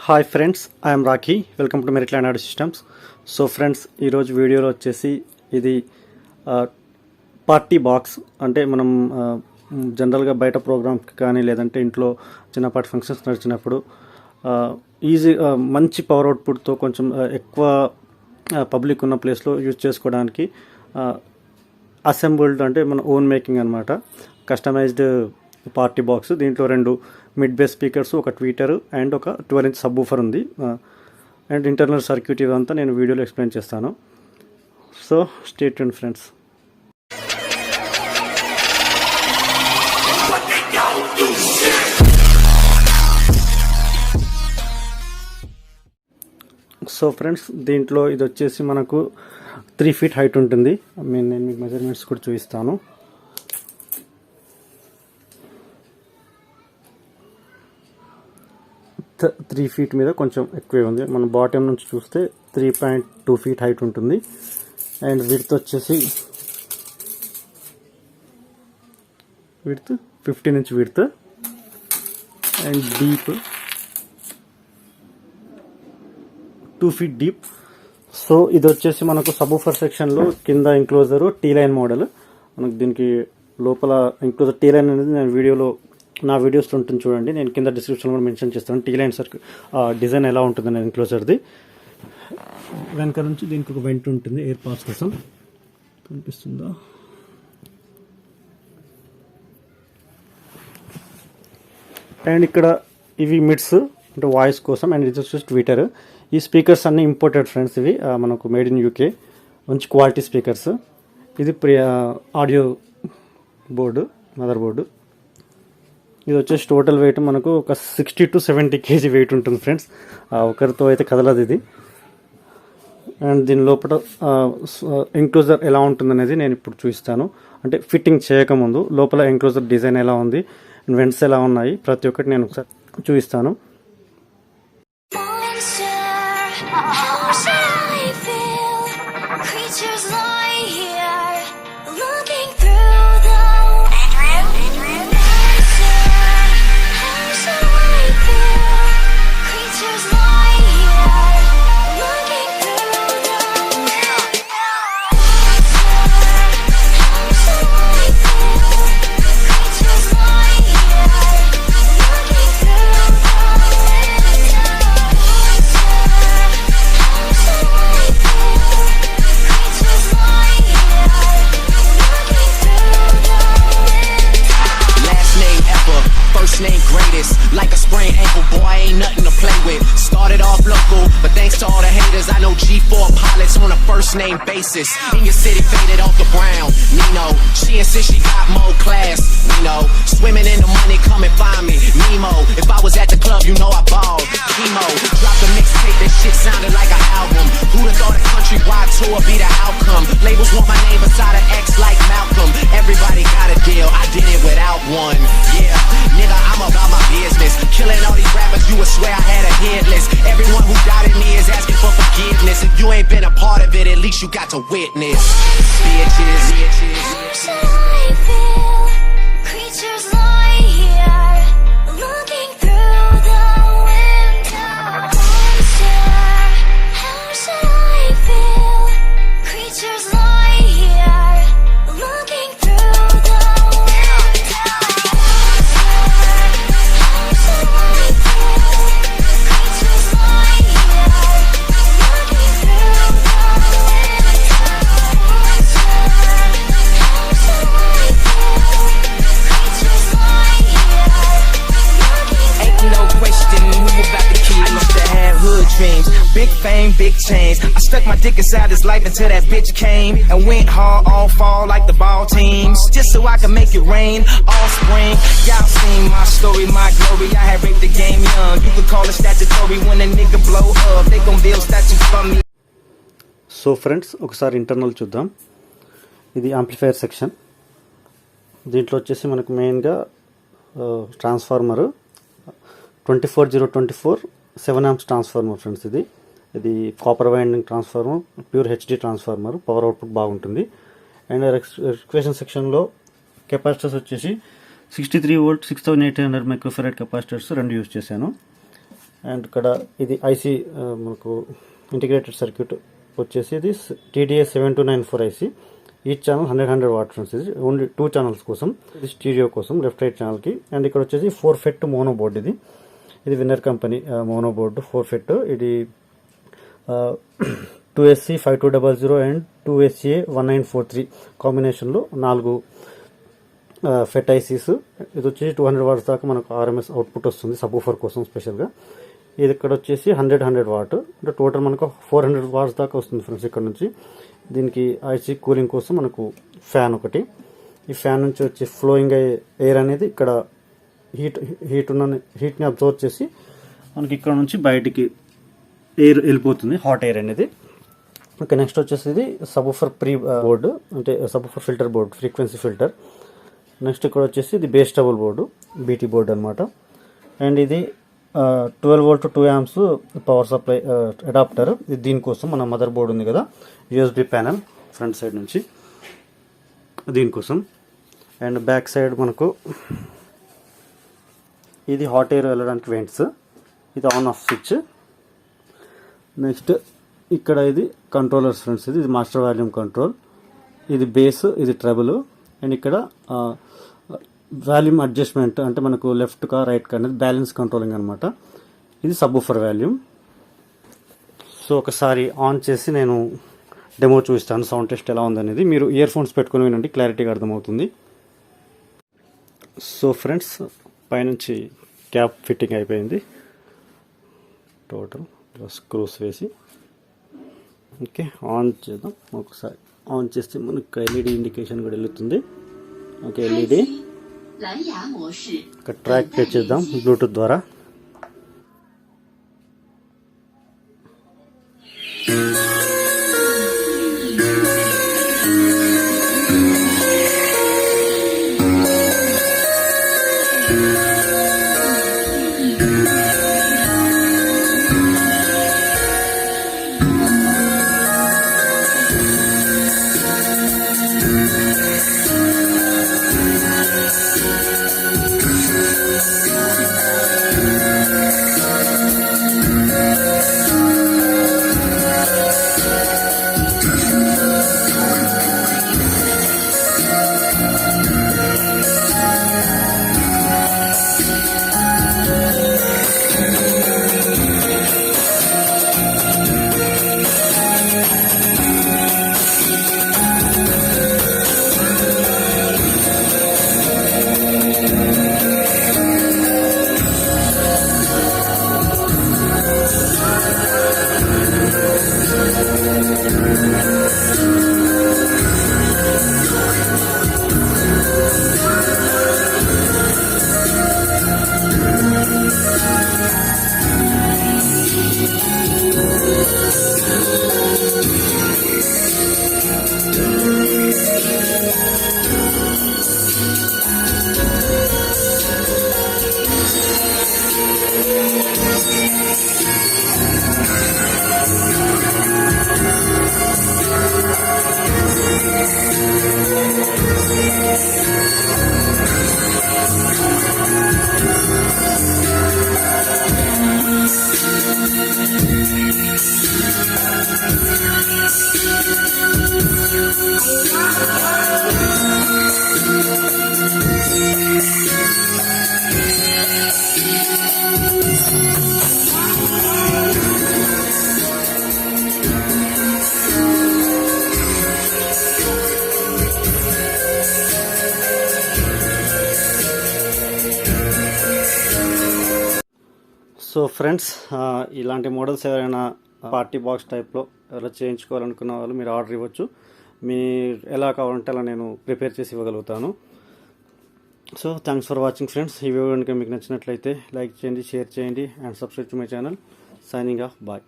Hi friends, I'm Rakhi. Welcome to Meritland audio systems. So friends, ఈరోజు వీడియోలో వచ్చేసి ఇది పార్టీ బాక్స్. అంటే మనం జనరల్గా బయట ప్రోగ్రామ్కి కానీ లేదంటే ఇంట్లో చిన్నపాటి ఫంక్షన్స్ నడిచినప్పుడు ఈజీ మంచి పవర్ అవుట్పుట్తో కొంచెం ఎక్కువ పబ్లిక్ ఉన్న ప్లేస్లో యూజ్ చేసుకోవడానికి అసెంబుల్డ్, అంటే మన ఓన్ మేకింగ్ అనమాట, కస్టమైజ్డ్ పార్టీ బాక్స్. దీంట్లో 2 మిడ్ బేస్ స్పీకర్స్, ఒక ట్వీటర్ అండ్ ఒక 12-inch సబ్వూఫర్ ఉంది. అండ్ ఇంటర్నల్ సర్క్యూట్ ఇదంతా నేను వీడియోలో ఎక్స్ప్లెయిన్ చేస్తాను. So stay tuned friends. So friends, దీంట్లో ఇది వచ్చేసి మనకు 3 feet హైట్ ఉంటుంది. నేను మీకు మెజర్మెంట్స్ కూడా చూపిస్తాను. త్రీ ఫీట్ మీద కొంచెం ఎక్కువే ఉంది. మన బాటమ్ నుంచి చూస్తే 3.2 feet హైట్ ఉంటుంది. అండ్ విడ్త్ వచ్చేసి 15 inch width. And deep 2 feet deep. So ఇది వచ్చేసి మనకు సబ్వూఫర్ సెక్షన్లో కింద ఎంక్లోజర్ టీ-లైన్ మోడల్. మనకు దీనికి లోపల ఎంక్లోజర్ టీ-లైన్ అనేది నేను నా వీడియోస్లో ఉంటుంది, చూడండి. నేను కింద డిస్క్రిప్షన్లో కూడా మెన్షన్ చేస్తాను టీ-లైన్ డిజైన్ ఎలా ఉంటుంది అనేది ఎంక్లోజర్ది. వెనక నుంచి దీనికి ఒక వెంట్ ఉంటుంది ఎయిర్ పాస్ కోసం, కనిపిస్తుందా? అండ్ ఇక్కడ ఇవి మిడ్స్, అంటే వాయిస్ కోసం. అండ్ ఇది వచ్చేసి ట్వీటర్. ఈ స్పీకర్స్ అన్నీ ఇంపోర్టెడ్ ఫ్రెండ్స్. ఇవి మనకు మేడ్ ఇన్ యూకే, మంచి క్వాలిటీ స్పీకర్స్. ఇది ఆడియో బోర్డు, మదర్ బోర్డు. ఇది వచ్చేసి టోటల్ వెయిట్ మనకు ఒక 60 to 70 kg వెయిట్ ఉంటుంది ఫ్రెండ్స్. ఒకరితో అయితే కదలదు ఇది. అండ్ దీని లోపల ఎంక్లోజర్ ఎలా ఉంటుందనేది నేను ఇప్పుడు చూపిస్తాను. అంటే ఫిట్టింగ్ చేయకముందు లోపల ఎంక్లోజర్ డిజైన్ ఎలా ఉంది, వెంట్స్ ఎలా ఉన్నాయి, ప్రతి ఒక్కటి నేను ఒకసారి చూపిస్తాను. Name greatest, like a sprained ankle, boy, ain't nothing to play with. Started off local, but thanks to all the haters, I know G4 pilots on a first name basis. In your city, faded off the ground. Nino, she insists she got more class. Nino, swimming in the money, come and find me. Nemo, if I was at the club, you know I balled. Chemo, dropped a mixtape, that shit sounded like an album. Who'da thought a countrywide tour be the outcome? Labels want my name beside an X like Malcolm. Everybody got a deal, I did it without one. Yeah, nigga, I'm about my business. Killing all these rappers, you would swear I had a hit list. Everyone who doubted me is asking for forgiveness. If you ain't been a part of it, at least you got to witness. Bitches, bitches. I feel creatures lie here, looking through the window. How shall I feel? Creatures lie here, looking through the window. Dreams, big fame, big change. I stuck my dick inside his life until that bitch came and went hard on fall like the ball teams, just so I could make it rain all spring. Y'all seen my story, my glory. I had raped the game young. You could call it statutory when a nigga blow up. They gon' build statues for me. So friends, ఒకసారి internal చూద్దాం. ఇది amplifier section. దీంట్లో వచ్చేసి మనకు మెయిన్గా transformer 24024 7 amps transformer friends. ఇది copper winding transformer, pure HD transformer. Power output బాగుంటుంది. And expression సెక్షన్లో కెపాసిటర్స్ వచ్చేసి 63 volt 6800 మైక్రోఫెరడ్ కెపాసిటర్స్ 2 యూజ్ చేశాను. అండ్ ఇక్కడ ఇది ఐసీ మనకు ఇంటిగ్రేటెడ్ సర్క్యూట్ వచ్చేసి ఇది TDS 7294 IC. Each channel 100 watt friends. ఇది ఓన్లీ 2 ఛానల్స్ కోసం, ఇది స్టీరియో కోసం లెఫ్ట్ రైట్ ఛానల్కి. అండ్ ఇక్కడ వచ్చేసి 4 FET మోనో బోర్డ్. ఇది winner company mono board 4 FET. ఇది 2SC 5200 అండ్ 2SCA 1943 కాంబినేషన్లో 4 FET ఐసీస్. ఇది వచ్చేసి 200 వాట్స్ దాకా మనకు RMS అవుట్పుట్ వస్తుంది సబ్వూఫర్ కోసం స్పెషల్గా. ఇది ఇక్కడ వచ్చేసి 100 వాట్, అంటే టోటల్ మనకు 400 వాట్స్ దాకా వస్తుంది ఫ్రెండ్స్ ఇక్కడ నుంచి. దీనికి ఐసీ కూలింగ్ కోసం మనకు ఫ్యాన్ ఒకటి. ఈ ఫ్యాన్ నుంచి వచ్చే ఫ్లోయింగ్ ఎయిర్ అనేది ఇక్కడ హీట్ని అబ్జర్వ్ చేసి మనకి ఇక్కడ నుంచి బయటికి ఎయిర్ వెళ్ళిపోతుంది, హాట్ ఎయిర్ అనేది. ఓకే, నెక్స్ట్ వచ్చేసి ఇది సబ్వూఫర్ ప్రీ బోర్డు, అంటే subwoofer filter board, frequency filter. Next ఇక్కడ వచ్చేసి ఇది base trouble board, BT board అనమాట. అండ్ ఇది 12 volt 2 amps power supply adapter. ఇది దీనికోసం మన మదర్ బోర్డు ఉంది కదా, USB ప్యానల్ ఫ్రంట్ సైడ్ నుంచి దీనికోసం. అండ్ బ్యాక్ సైడ్ మనకు ఇది హాట్ ఎయిర్ వెళ్ళడానికి వెంట్స్, ఇది ఆన్ ఆఫ్ స్విచ్. నెక్స్ట్ ఇక్కడ ఇది కంట్రోలర్స్ ఫ్రెండ్స్. ఇది మాస్టర్ వాల్యూమ్ కంట్రోల్, ఇది బేస్, ఇది ట్రబుల్. అండ్ ఇక్కడ వాల్యూమ్ అడ్జస్ట్మెంట్, అంటే మనకు లెఫ్ట్ కా రైట్ కా అనేది బ్యాలెన్స్ కంట్రోలింగ్ అనమాట. ఇది సబ్వూఫర్ వాల్యూమ్. సో ఒకసారి ఆన్ చేసి నేను డెమో చూపిస్తాను, సౌండ్ టెస్ట్ ఎలా ఉందనేది. మీరు ఇయర్ ఫోన్స్ పెట్టుకుని వినండి, క్లారిటీగా అర్థమవుతుంది. సో ఫ్రెండ్స్, పైనుంచి క్యాప్ ఫిట్టింగ్ అయిపోయింది టోటల్, స్క్రూస్ వేసి. ఓకే, ఆన్ చేద్దాం. ఒకసారి ఆన్ చేస్తే మనకు LED ఇండికేషన్ కూడా వెళ్తుంది. ఓకే, LED ఒక ట్రాక్ పే చేద్దాం బ్లూటూత్ ద్వారా. సో ఫ్రెండ్స్, ఇలాంటి మోడల్స్ ఎవరైనా పార్టీ బాక్స్ టైప్లో ఎవరైనా చేయించుకోవాలనుకున్న వాళ్ళు మీరు ఆర్డర్ ఇవ్వచ్చు. మీరు ఎలా కావాలంటే అలా నేను ప్రిపేర్ చేసి ఇవ్వగలుగుతాను. So thanks for watching friends. ఈ వీడియో కనుక మీకు నచ్చినట్లయితే లైక్ చేయండి, షేర్ చేయండి and subscribe to my channel. Signing off, bye.